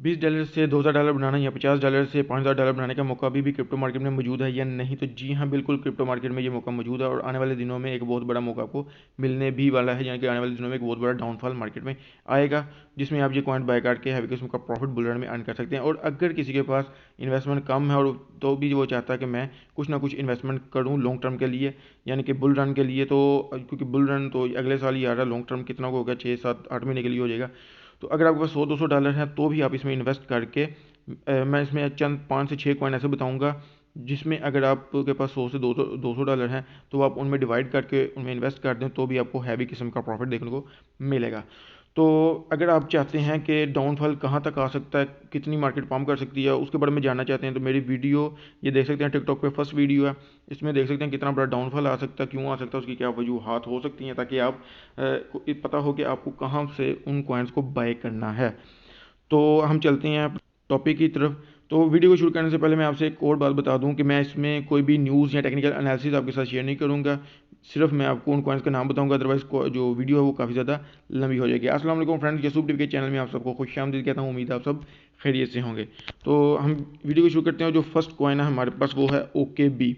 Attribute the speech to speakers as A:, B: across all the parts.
A: $20 से $2000 बनाना या $50 से $5000 बनाने का मौका अभी भी क्रिप्टो मार्केट में मौजूद है या नहीं? तो जी हाँ, बिल्कुल क्रिप्टो मार्केट में ये मौका मौजूद है और आने वाले दिनों में एक बहुत बड़ा मौका आपको मिलने भी वाला है, यानी कि आने वाले दिनों में एक बहुत बड़ा डाउनफॉल मार्केट में आएगा, जिसमें आप ये कॉइन बाय करके हैवी किस्म का प्रॉफिट बुल रन में अर्न कर सकते हैं। और अगर किसी के पास इन्वेस्टमेंट कम है और तो भी वो चाहता है कि मैं कुछ ना कुछ इन्वेस्टमेंट करूँ लॉन्ग टर्म के लिए, यानी कि बुल रन के लिए, तो क्योंकि बुल रन तो अगले साल ही आ रहा है, लॉन्ग टर्म कितना होगा, 6 7 8 महीने के लिए हो जाएगा। तो अगर आपके पास $100-200 है तो भी आप इसमें इन्वेस्ट करके मैं इसमें चंद 5 से 6 कॉइन ऐसे बताऊंगा जिसमें अगर आपके पास 100 से 200 हैं तो आप उनमें डिवाइड करके उनमें इन्वेस्ट कर दें तो भी आपको हैवी किस्म का प्रॉफिट देखने को मिलेगा। तो अगर आप चाहते हैं कि डाउनफॉल कहाँ तक आ सकता है, कितनी मार्केट पम्प कर सकती है, उसके बारे में जानना चाहते हैं तो मेरी वीडियो ये देख सकते हैं, टिकटॉक पे फर्स्ट वीडियो है, इसमें देख सकते हैं कितना बड़ा डाउनफॉल आ सकता है, क्यों आ सकता है, उसकी क्या वजूहात हो सकती हैं, ताकि आप को पता हो कि आपको कहाँ से उन कॉइन्स को बाय करना है। तो हम चलते हैं टॉपिक की तरफ। तो वीडियो को शुरू करने से पहले मैं आपसे एक और बात बता दूं कि मैं इसमें कोई भी न्यूज़ या टेक्निकल एनालिसिस आपके साथ शेयर नहीं करूंगा, सिर्फ मैं आपको उन कॉइन्स का नाम बताऊंगा, अदरवाइज जो वीडियो है वो काफ़ी ज़्यादा लंबी हो जाएगी। अस्सलाम वालेकुम फ्रेंड्स, यूसुफ टीवी के चैनल में आप सबको खुशामदीद कहता हूँ, उम्मीद है आप सब खैरियत से होंगे। तो हम वीडियो को शुरू करते हैं। जो फर्स्ट कॉइन है हमारे पास वो है OKB।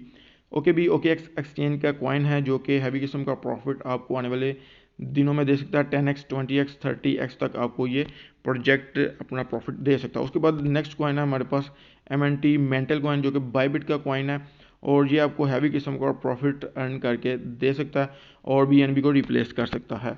A: OKB OKX एक्सचेंज का कॉइन है जो कि हैवी किस्म का प्रॉफिट आपको आने वाले दिनों में दे सकता है। 10x 20x 30x तक आपको ये प्रोजेक्ट अपना प्रॉफिट दे सकता है। उसके बाद नेक्स्ट कॉइन है हमारे पास MNT मेंटल कॉइन, जो कि बायबिट का कॉइन है और ये आपको हैवी किस्म का प्रॉफिट अर्न करके दे सकता है और BNB को रिप्लेस कर सकता है।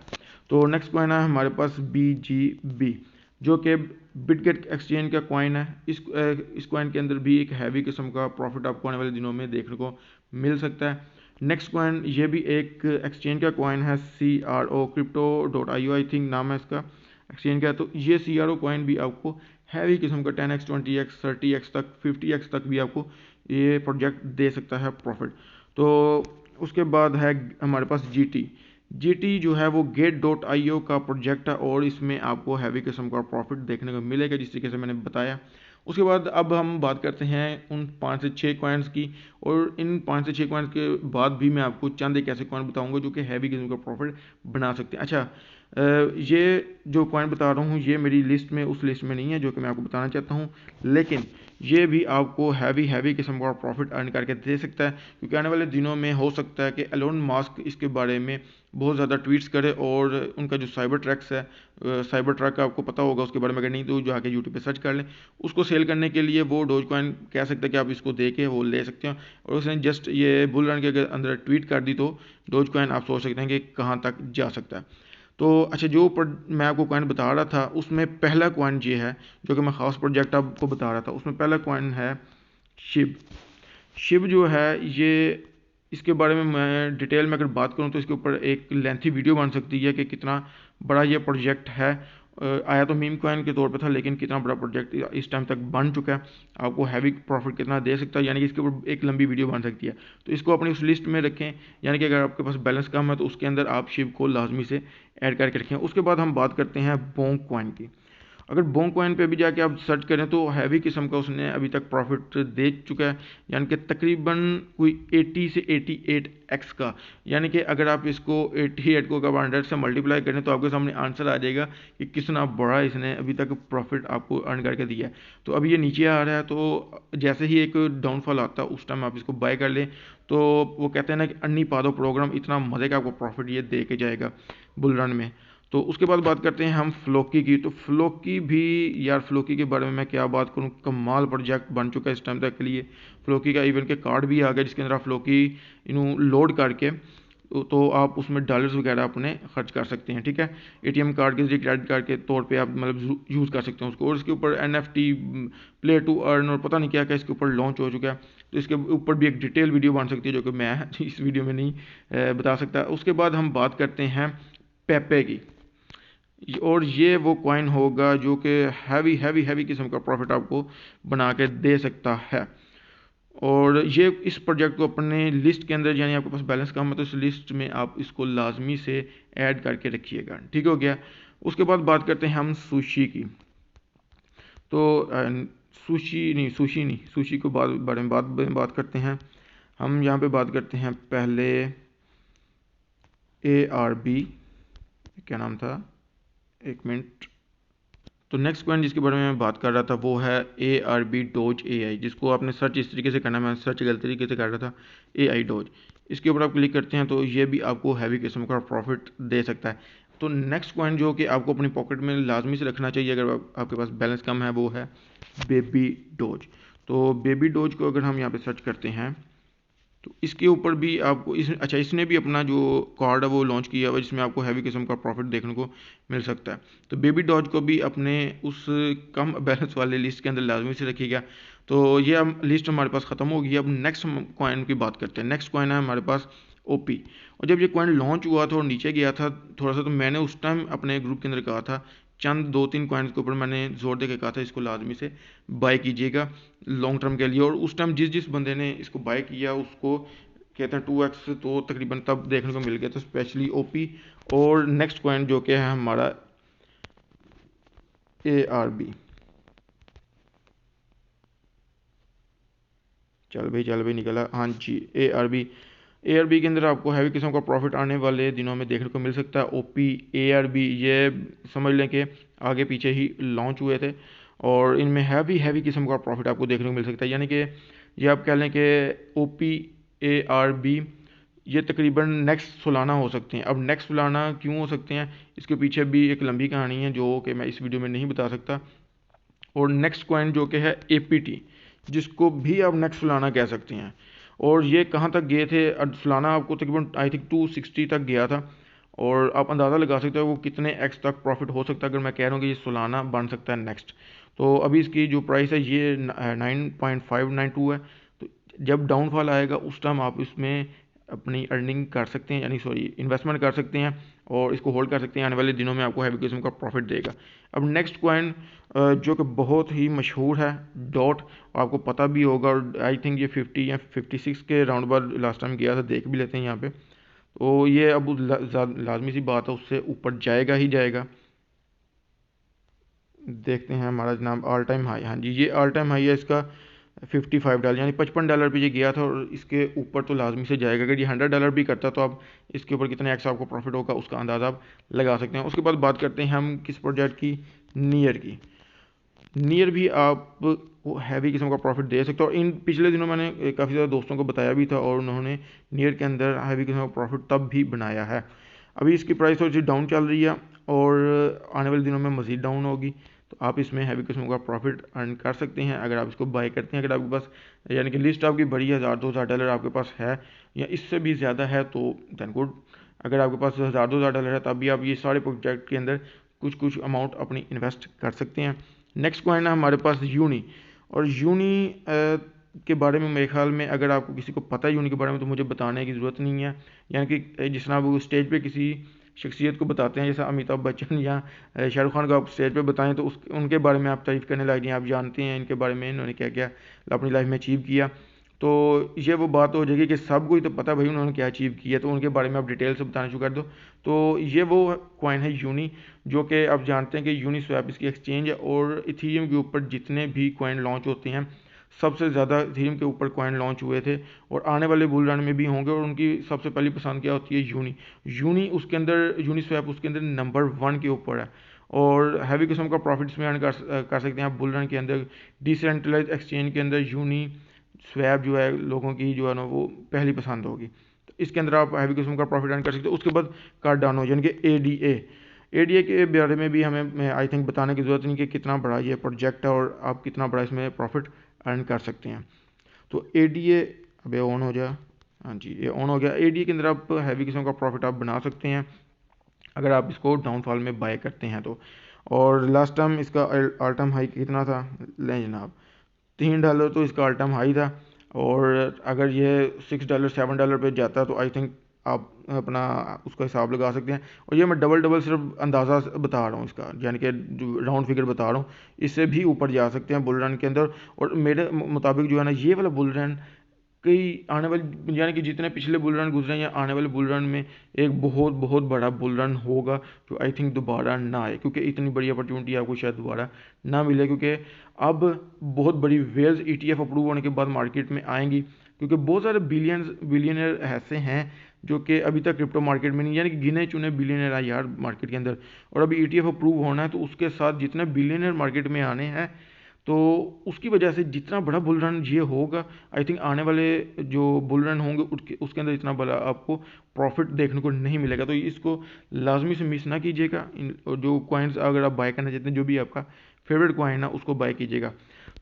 A: तो नेक्स्ट कॉइन है हमारे पास BGB, जो कि बिटगेट एक्सचेंज का कॉइन है। इस कॉइन के अंदर भी एक हैवी किस्म का प्रॉफिट आपको आने वाले दिनों में देखने को मिल सकता है। नेक्स्ट कॉइन ये भी एक एक्सचेंज का कॉइन है, CRO crypto.io आई थिंक नाम है इसका एक्सचेंज का। तो ये CRO कॉइन भी आपको हैवी किस्म का 10x 20x 30x तक 50x तक भी आपको ये प्रोजेक्ट दे सकता है प्रॉफिट। तो उसके बाद है हमारे पास GT जो है वो Gate.io का प्रोजेक्ट है और इसमें आपको हैवी किस्म का प्रॉफिट देखने को मिलेगा, जिस तरीके से मैंने बताया। उसके बाद अब हम बात करते हैं उन 5 से 6 कॉइन्स की, और इन 5 से 6 कॉइन्स के बाद भी मैं आपको चंद एक ऐसे कॉइन बताऊंगा जो कि हैवी किस्म का प्रॉफिट बना सकते हैं। अच्छा, ये जो कॉइन बता रहा हूँ ये मेरी लिस्ट में उस लिस्ट में नहीं है जो कि मैं आपको बताना चाहता हूँ, लेकिन ये भी आपको हैवी किस्म का प्रॉफिट अर्न करके दे सकता है, क्योंकि आने वाले दिनों में हो सकता है कि एलोन मस्क इसके बारे में बहुत ज़्यादा ट्वीट्स करे और उनका जो साइबर ट्रक्स है, साइबर ट्रक आपको पता होगा उसके बारे में, अगर नहीं तो जो आके यूट्यूब पे सर्च कर लें, उसको सेल करने के लिए वो डोज कॉइन कह सकते हैं कि आप इसको दे के वो ले सकते हैं। और उसने जस्ट ये बुल रन के अंदर ट्वीट कर दी तो डोज कॉइन आप सोच सकते हैं कि कहाँ तक जा सकता है। तो अच्छा, जो मैं आपको कॉइन बता रहा था उसमें पहला कॉइन ये है जो कि मैं ख़ास प्रोजेक्ट आपको बता रहा था, उसमें पहला कॉइन है शिव। शिव जो है ये, इसके बारे में मैं डिटेल में अगर बात करूं तो इसके ऊपर एक लेंथी वीडियो बन सकती है कि कितना बड़ा ये प्रोजेक्ट है। आया तो मीम कॉइन के तौर पे था, लेकिन कितना बड़ा प्रोजेक्ट इस टाइम तक बन चुका है, आपको हैवी प्रॉफिट कितना दे सकता है, यानी कि इसके ऊपर एक लंबी वीडियो बन सकती है। तो इसको अपनी उस लिस्ट में रखें, यानी कि अगर आपके पास बैलेंस कम है तो उसके अंदर आप शिव को लाजमी से ऐड करके रखें। उसके बाद हम बात करते हैं बोंग कॉइन की। अगर बोंग कॉइन पे भी जाके आप सर्च करें तो हैवी किस्म का उसने अभी तक प्रॉफिट दे चुका है, यानी कि तकरीबन कोई 80 से 88x का, यानी कि अगर आप इसको 88 को अगर 100 से मल्टीप्लाई करें तो आपके सामने आंसर आ जाएगा कि कितना बड़ा इसने अभी तक प्रॉफिट आपको अर्न करके दिया है। तो अभी ये नीचे आ रहा है, तो जैसे ही एक डाउनफॉल आता है उस टाइम आप इसको बाय कर लें। तो वो कहते हैं ना कि अन्नी पादो प्रोग्राम, इतना मज़े का आपको प्रॉफिट ये दे के जाएगा बुल रन में। तो उसके बाद बात करते हैं हम फ्लोकी की। तो फ्लोकी भी, यार फ्लोकी के बारे में मैं क्या बात करूं, कमाल प्रोजेक्ट बन चुका है इस टाइम तक के लिए। फ्लोकी का इवन के कार्ड भी आ गया जिसके अंदर आप फ्लोकी लोड करके तो आप उसमें डॉलर्स वगैरह अपने खर्च कर सकते हैं, ठीक है। ATM कार्ड के जरिए क्रेडिट कार्ड के तौर पे आप मतलब यूज़ कर सकते हैं उसको। और इसके ऊपर NFT प्ले टू अर्न और पता नहीं क्या क्या इसके ऊपर लॉन्च हो चुका है, तो इसके ऊपर भी एक डिटेल वीडियो बन सकती है जो कि मैं इस वीडियो में नहीं बता सकता। उसके बाद हम बात करते हैं पेपे की, और ये वो कॉइन होगा जो कि हैवी किस्म का प्रॉफिट आपको बना के दे सकता है। और ये इस प्रोजेक्ट को अपने लिस्ट के अंदर, यानी आपके पास बैलेंस कम है तो इस लिस्ट में आप इसको लाजमी से ऐड करके रखिएगा, ठीक हो गया। उसके बाद बात करते हैं हम सुशी की। तो सुशी को बारे में बात करते हैं। हम यहाँ पे बात करते हैं पहले ARB, क्या नाम था, एक मिनट, तो नेक्स्ट कॉइन जिसके बारे में मैं बात कर रहा था वो है ARB डोज AI, जिसको आपने सर्च इस तरीके से करना है, मैं सर्च गलत तरीके से कर रहा था, AI डोज। इसके ऊपर आप क्लिक करते हैं तो ये भी आपको हैवी किस्म का प्रॉफिट दे सकता है। तो नेक्स्ट कॉइन जो कि आपको अपनी पॉकेट में लाजमी से रखना चाहिए अगर आपके पास बैलेंस कम है, वो है बेबी डोज। तो बेबी डोज को अगर हम यहाँ पे सर्च करते हैं तो इसके ऊपर भी आपको इसने भी अपना जो कार्ड है वो लॉन्च किया हुआ है, जिसमें आपको हैवी किस्म का प्रॉफिट देखने को मिल सकता है। तो बेबी डॉज को भी अपने उस कम बैलेंस वाले लिस्ट के अंदर लाजमी से रखिएगा। तो ये अब लिस्ट हमारे पास ख़त्म होगी। अब नेक्स्ट कॉइन की बात करते हैं। नेक्स्ट कॉइन है हमारे पास OP। और जब ये कॉइन लॉन्च हुआ था और नीचे गया था थोड़ा सा, तो मैंने उस टाइम अपने ग्रुप के अंदर कहा था, चंद 2-3 कॉइन्स के ऊपर मैंने जोर दे के कहा था इसको लाजमी से बाय कीजिएगा लॉन्ग टर्म के लिए। और उस टाइम जिस जिस बंदे ने इसको बाय किया उसको कहते हैं 2x तो तकरीबन तब देखने को मिल गया था, स्पेशली OP। और नेक्स्ट कॉइन जो कि है हमारा ARB। चल भाई निकला, हाँ जी ARB के अंदर आपको हैवी किस्म का प्रॉफिट आने वाले दिनों में देखने को मिल सकता है। OP ARB ये समझ लें कि आगे पीछे ही लॉन्च हुए थे और इनमें हैवी किस्म का प्रॉफिट आपको देखने को मिल सकता है। यानी कि ये आप कह लें कि OP ARB ये तकरीबन नेक्स्ट सोलाना हो सकते हैं। अब नेक्स्ट सोलाना क्यों हो सकते हैं, इसके पीछे भी एक लंबी कहानी है जो कि मैं इस वीडियो में नहीं बता सकता। और नेक्स्ट कॉइन जो कि है APT, जिसको भी आप नेक्स्ट सोलाना कह सकते हैं। और ये कहाँ तक गए थे, सोलाना आपको तकरीबन आई थिंक 260 तक गया था। और आप अंदाज़ा लगा सकते हो वो कितने एक्स तक प्रॉफिट हो सकता है अगर मैं कह रहा हूँ कि ये सोलाना बन सकता है नेक्स्ट। तो अभी इसकी जो प्राइस है ये 9.592 है। तो जब डाउनफॉल आएगा उस टाइम आप इसमें अपनी अर्निंग कर सकते हैं, यानी सॉरी इन्वेस्टमेंट कर सकते हैं और इसको होल्ड कर सकते हैं। आने वाले दिनों में आपको हैवी किस्म का प्रॉफिट देगा। अब नेक्स्ट कॉइन जो कि बहुत ही मशहूर है, डॉट, आपको पता भी होगा। और आई थिंक ये 50 या 56 के राउंड बार लास्ट टाइम गया था, देख भी लेते हैं यहाँ पे। तो ये अब लाजमी सी बात है उससे ऊपर जाएगा ही जाएगा। देखते हैं हमारा जनाब ऑल टाइम हाई, हाँ जी ये ऑल टाइम हाई है इसका $55, यानी $55 पे ये गया था और इसके ऊपर तो लाजमी से जाएगा। अगर ये $100 भी करता तो आप इसके ऊपर कितने एक्स आपको प्रॉफिट होगा उसका अंदाज़ा आप लगा सकते हैं। उसके बाद बात करते हैं हम किस प्रोजेक्ट की, नियर की। नियर भी आप हैवी किस्म का प्रॉफिट दे सकते हो। और इन पिछले दिनों मैंने काफ़ी ज़्यादा दोस्तों को बताया भी था और उन्होंने नियर के अंदर हैवी किस्म का प्रॉफिट तब भी बनाया है। अभी इसकी प्राइस थोड़ी सी डाउन चल रही है और आने वाले दिनों में मज़ीद डाउन होगी। तो आप इसमें हैवी किस्म का प्रॉफिट अर्न कर सकते हैं अगर आप इसको बाय करते हैं। अगर आपके पास यानी कि लिस्ट आपकी बड़ी है, $1000-2000 आपके पास है या इससे भी ज़्यादा है तो दैन गुड। अगर आपके पास $1000-2000 है तब भी आप ये सारे प्रोजेक्ट के अंदर कुछ अमाउंट अपनी इन्वेस्ट कर सकते हैं। नेक्स्ट कॉइन है हमारे पास यूनी। और यूनी के बारे में मेरे ख्याल में अगर आपको किसी को पता है यूनी के बारे में तो मुझे बताने की ज़रूरत नहीं है। यानी कि जिस तरह वो स्टेज पे किसी शख्सियत को बताते हैं, जैसा अमिताभ बच्चन या शाहरुख खान को आप स्टेज पे बताएं तो उनके बारे में आप तारीफ़ करने लग जाएं, आप जानते हैं इनके बारे में इन्होंने क्या क्या अपनी लाइफ में अचीव किया। तो ये वो बात हो जाएगी कि सबको ही तो पता भाई उन्होंने क्या अचीव किया, तो उनके बारे में आप डिटेल से बताना शुरू कर दो। तो ये वो कॉइन है यूनी, जो कि आप जानते हैं कि यूनी स्वैप इसकी एक्सचेंज है। और इथीरियम के ऊपर जितने भी कॉइन लॉन्च होते हैं सबसे ज़्यादा इथीरियम के ऊपर कॉइन लॉन्च हुए थे और आने वाले बुल रन में भी होंगे। और उनकी सबसे पहली पसंद क्या होती है, यूनी उसके अंदर, यूनी स्वैप उसके अंदर नंबर 1 के ऊपर है। और हैवी किस्म का प्रॉफिट इसमें अर्न कर सकते हैं आप बुल रन के अंदर। डिसेंट्रलाइज एक्सचेंज के अंदर यूनी स्वैप जो है लोगों की जो है ना वो पहली पसंद होगी। तो इसके अंदर आप हैवी किस्म का प्रॉफिट अर्न कर सकते हो। उसके बाद कार्डानो यानी कि एडीए के बारे में भी हमें आई थिंक बताने की ज़रूरत नहीं कि कितना बड़ा ये प्रोजेक्ट है और आप कितना बड़ा इसमें प्रॉफिट अर्न कर सकते हैं। तो एडीए अबे ऑन हो जाए, हाँ जी ये ऑन हो गया। एडीए के अंदर आप हैवी किस्म का प्रॉफिट आप बना सकते हैं अगर आप इसको डाउनफॉल में बाय करते हैं तो। और लास्ट टाइम इसका ऑल टाइम हाई कितना था, लें जनाब $3 तो इसका ऑल टाइम हाई था। और अगर ये $6-7 पे जाता है तो आई थिंक आप अपना उसका हिसाब लगा सकते हैं। और ये मैं डबल सिर्फ अंदाज़ा बता रहा हूँ इसका, यानी कि जो राउंड फिगर बता रहा हूँ, इससे भी ऊपर जा सकते हैं बुल रन के अंदर। और मेरे मुताबिक जो है ना ये वाला बुल रन कई आने वाले यानी कि जितने पिछले बुल रन गुजरे या आने वाले बुल रन में एक बहुत बहुत बड़ा बुल रन होगा जो आई थिंक दोबारा ना आए, क्योंकि इतनी बड़ी अपॉर्चुनिटी आपको शायद दोबारा ना मिले। क्योंकि अब बहुत बड़ी वेल्स ETF अप्रूव होने के बाद मार्केट में आएंगी, क्योंकि बहुत सारे बिलियनर ऐसे हैं जो कि अभी तक क्रिप्टो मार्केट में नहीं, यानी कि गिने चुने बिलियनर है यार मार्केट के अंदर, और अभी ETF अप्रूव होना है, तो उसके साथ जितने बिलियनर मार्केट में आने हैं, तो उसकी वजह से जितना बड़ा बुल रन ये होगा, आई थिंक आने वाले जो बुल रन होंगे उसके अंदर इतना बड़ा आपको प्रॉफिट देखने को नहीं मिलेगा। तो इसको लाजमी से मिस ना कीजिएगा। इन जो कॉइन्स अगर आप बाय करना चाहते हैं, जो भी आपका फेवरेट कॉइन है उसको बाय कीजिएगा।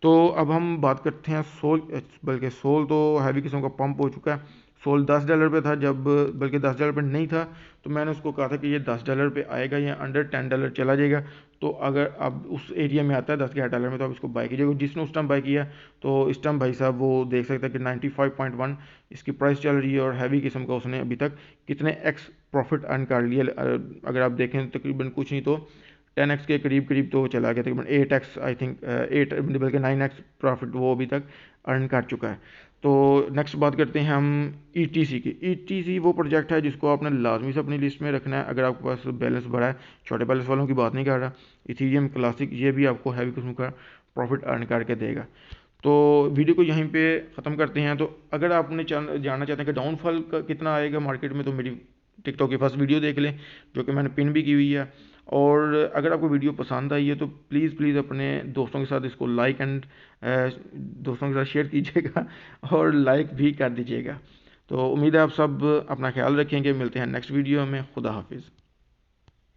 A: तो अब हम बात करते हैं सोल, बल्कि सोल तो हैवी किस्म का पंप हो चुका है। सोल $10 पे था जब, बल्कि $10 पे नहीं था, तो मैंने उसको कहा था कि ये $10 पे आएगा या अंडर $10 चला जाएगा। तो अगर अब उस एरिया में आता है $10-11 में, तो आप इसको बाय कीजिएगा। जिसने उस टाइम बाय किया, तो इस टाइम भाई साहब वो देख सकते हैं कि 95.1 इसकी प्राइस चल रही है, और हैवी किस्म का उसने अभी तक कितने एक्स प्रॉफिट अर्न कर लिया। अगर आप देखें तकरीबन कुछ नहीं तो 10x के करीब करीब तो चला गया, तकरीबन 8x, आई थिंक 8 बल्कि 9x प्रॉफिट वो अभी तक अर्न कर चुका है। तो नेक्स्ट बात करते हैं हम ETC की। ETC वो प्रोजेक्ट है जिसको आपने लाजमी से अपनी लिस्ट में रखना है अगर आपके पास बैलेंस बड़ा है। छोटे बैलेंस वालों की बात नहीं कर रहा। इथीरियम क्लासिक ये भी आपको हैवी किस्म का प्रॉफिट अर्न करके देगा। तो वीडियो को यहीं पे ख़त्म करते हैं। तो अगर आपने जानना चाहते हैं कि डाउनफॉल का कितना आएगा मार्केट में, तो मेरी टिकटॉक की फर्स्ट वीडियो देख लें, जो कि मैंने पिन भी की हुई है। और अगर आपको वीडियो पसंद आई है तो प्लीज़ प्लीज़ अपने दोस्तों के साथ इसको लाइक एंड दोस्तों के साथ शेयर कीजिएगा और लाइक भी कर दीजिएगा। तो उम्मीद है आप सब अपना ख्याल रखेंगे। मिलते हैं नेक्स्ट वीडियो में। खुदा हाफिज़।